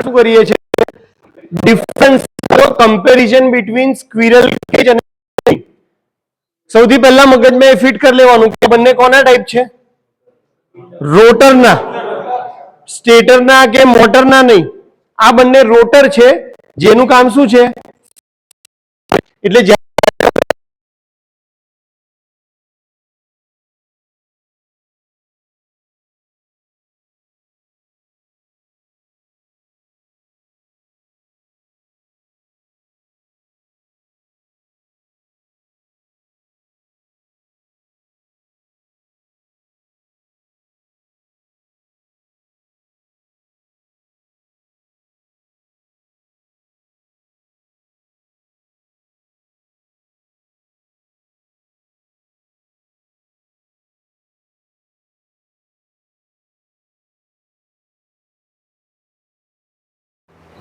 શું કરીએ છીએ difference comparison between squirrel cage અને સૌથી પહેલા મગજમાં ફિટ કરી લેવાનું કે બંને કોના ટાઈપ છે રોટરના સ્ટેટરના કે મોટરના નહીં આ બંને રોટર છે જેનું કામ શું છે એટલે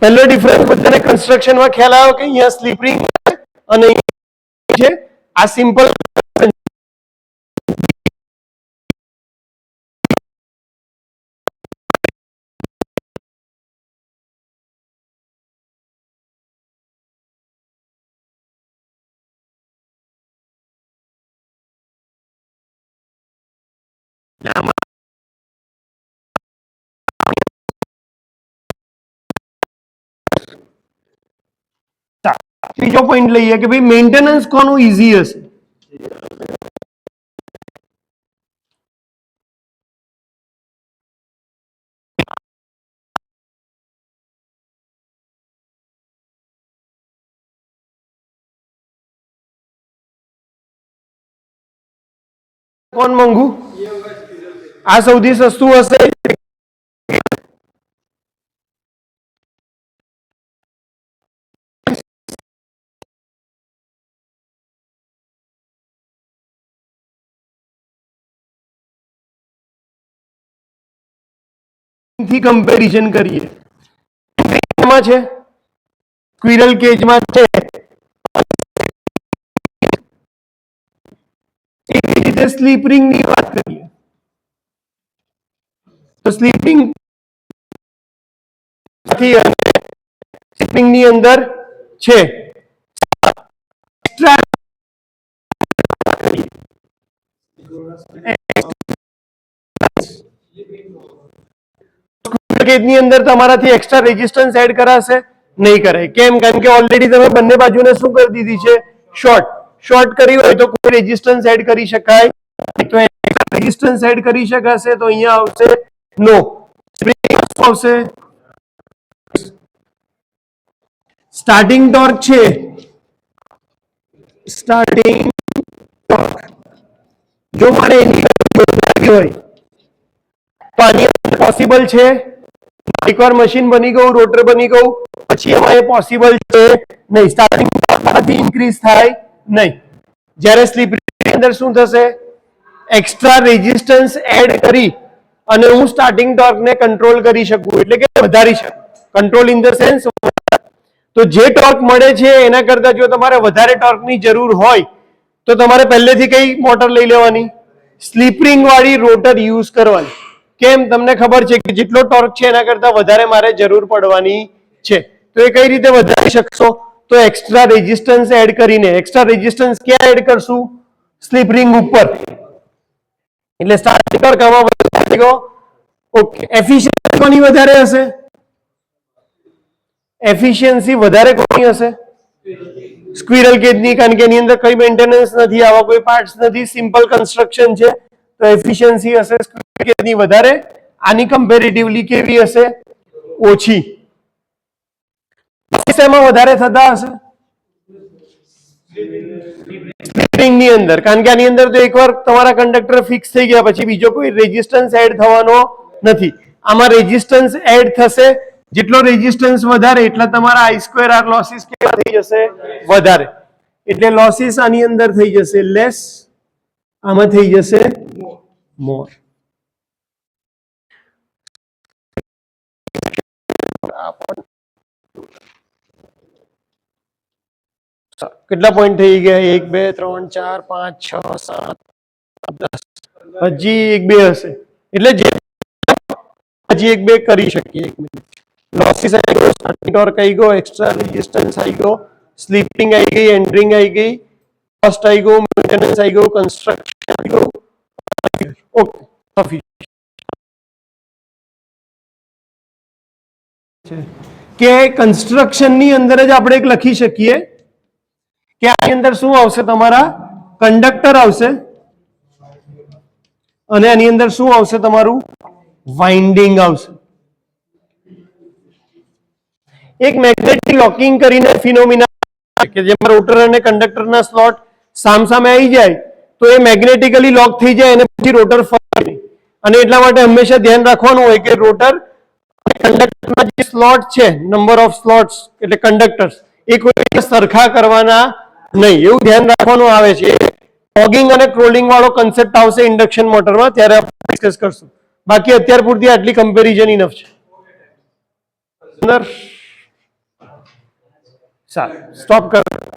પહેલો ડિફરન્સ બધાને કન્સ્ટ્રક્શનમાં ખ્યાલ આવ્યો કે અહીંયા સ્લીપ રિંગ અને છે આ સિમ્પલ ત્રીજો પોઈન્ટ લઈએ કે ભાઈ મેન્ટેનન્સ કોનું ઈઝી હશે કોણ મોંઘું આ સૌથી સસ્તું હશે થી કમ્પેરિઝન કરીએ એમાં છે સ્ક્વિરલ કેજમાં છે એવી રીતે સ્લીપ રિંગ ની વાત કરીએ તો સ્લીપિંગ સ્લીપિંગ ની અંદર છે કેજની અંદર તમારાથી એક્સ્ટ્રા રેઝિસ્ટન્સ એડ કરાશે નહીં કરાય કેમ કારણ કે ઓલરેડી તમે બંને બાજુને શું કરી દીધી છે શોર્ટ કરી હોય તો કોઈ રેઝિસ્ટન્સ એડ કરી શકાય તો રેઝિસ્ટન્સ એડ કરી શકાશે તો અહીંયા આવશે નો આવશે સ્ટાર્ટિંગ ટોર્ક છે સ્ટાર્ટિંગ ટોર્ક જો મારે એની હોય તો આની પોસિબલ છે એકવાર મશીન બની ગયું રોટર બની ગયું પછી એમાં એ પોસિબલ છે નહીં સ્ટાર્ટિંગ ટોર્કથી ઇન્ક્રીઝ થાય નહીં જ્યારે સ્લીપ ની અંદર શું થશે એક્સ્ટ્રા રેઝિસ્ટન્સ એડ કરી અને હું સ્ટાર્ટિંગ ટોર્કને કંટ્રોલ કરી શકું એટલે કે વધારી શકું કંટ્રોલ ઇન ધ સેન્સ તો જે ટોર્ક મળે છે એના કરતા જો તમારે વધારે ટોર્કની જરૂર હોય તો તમારે પહેલેથી કઈ મોટર લઈ લેવાની સ્લીપ રિંગ વાળી રોટર યુઝ કરવાની કેમ તમને ખબર છે કે જેટલો ટોર્ક છે એના કરતા વધારે મારે જરૂર પડવાની છે તો એ કઈ રીતે વધારી શકશો તો એક્સ્ટ્રા રેઝિસ્ટન્સ એડ કરીને એક્સ્ટ્રા રેઝિસ્ટન્સ ક્યાં એડ કરશું સ્લીપ રિંગ ઉપર એટલે સ્ટાર્ટિંગ ટોર્ક આમાં વધારે ગયો ઓકે એફિશિયન્સી કોની વધારે હશે એફિશિયન્સી વધારે કોની હશે સ્ક્વિરલ કેજની કારણ કે એની અંદર કઈ મેન્ટેનન્સ નથી આવા કોઈ પાર્ટ્સ નથી સિમ્પલ કન્સ્ટ્રક્શન છે તો એફિશિયન્સી હશે સ્ક્વિરલ કેજની વધારે આની કમ્પેરેટિવલી કેવી હશે ઓછી એમાં વધારે થતા હશે સ્લીપિંગ ની અંદર કારણ કે આની અંદર તો એકવાર તમારા કંડક્ટર ફિક્સ થઈ ગયા પછી બીજો કોઈ રેઝિસ્ટન્સ એડ થવાનો નથી આમાં રેઝિસ્ટન્સ એડ થશે જેટલો રેઝિસ્ટન્સ વધારે એટલા તમારા I2R લોસીસ કેવા થઈ જશે વધારે એટલે લોસીસ આની અંદર થઈ જશે લેસ આમાં થઈ જશે મોર કેટલા પોઈન્ટ થઈ ગયા 1 2 3 4 5 6 7 10 હજી 1 2 હશે એટલે જે હજી 1 2 કરી શકીએ 1 મિનિટ લોસીસ આવી ગયો, સ્ટાર્ટિંગ ટોર્ક આવી ગયો, એક્સ્ટ્રા રેઝિસ્ટન્સ આવી ગયો, સ્લીપિંગ આવી ગઈ, એન્ટરિંગ આવી ગઈ, કોસ્ટ આવી ગયું, મેન્ટેનન્સ આવી ગયું, કન્સ્ટ્રક્શન આવી ગયું. ઓકે, કે કન્સ્ટ્રક્શન ની અંદર જ આપણે એક લખી શકીએ કે આની અંદર શું આવશે, તમારા કંડક્ટર આવશે અને આની અંદર શું આવશે, તમારું વાઇન્ડિંગ આવશે. એક મેગ્નેટિક લોકિંગ કરીને ફિનોમિના કે જેમાં રોટર અને કંડક્ટરના સ્લોટ સામસામે આવી જાય તો એ મેગ્નેટિકલી લોક થઈ જાય અને પછી રોટર ફરે નહીં. અને એટલા માટે હંમેશા ધ્યાન રાખવાનું હોય કે રોટર કંડક્ટરના જે સ્લોટ છે, નંબર ઓફ સ્લોટ્સ એટલે કંડક્ટર્સ, એ કોઈ સરખા કરવાના નહીં, એવું ધ્યાન રાખવાનું આવે છે. ફોગિંગ અને ક્રોલિંગ વાળો કન્સેપ્ટ આવશે ઇન્ડક્શન મોટરમાં, ત્યારે આપણે ડિસ્કસ કરશું. બાકી અત્યાર પૂરતી આટલી કમ્પેરિઝન ઇનફ છે. સારું, સ્ટોપ કર.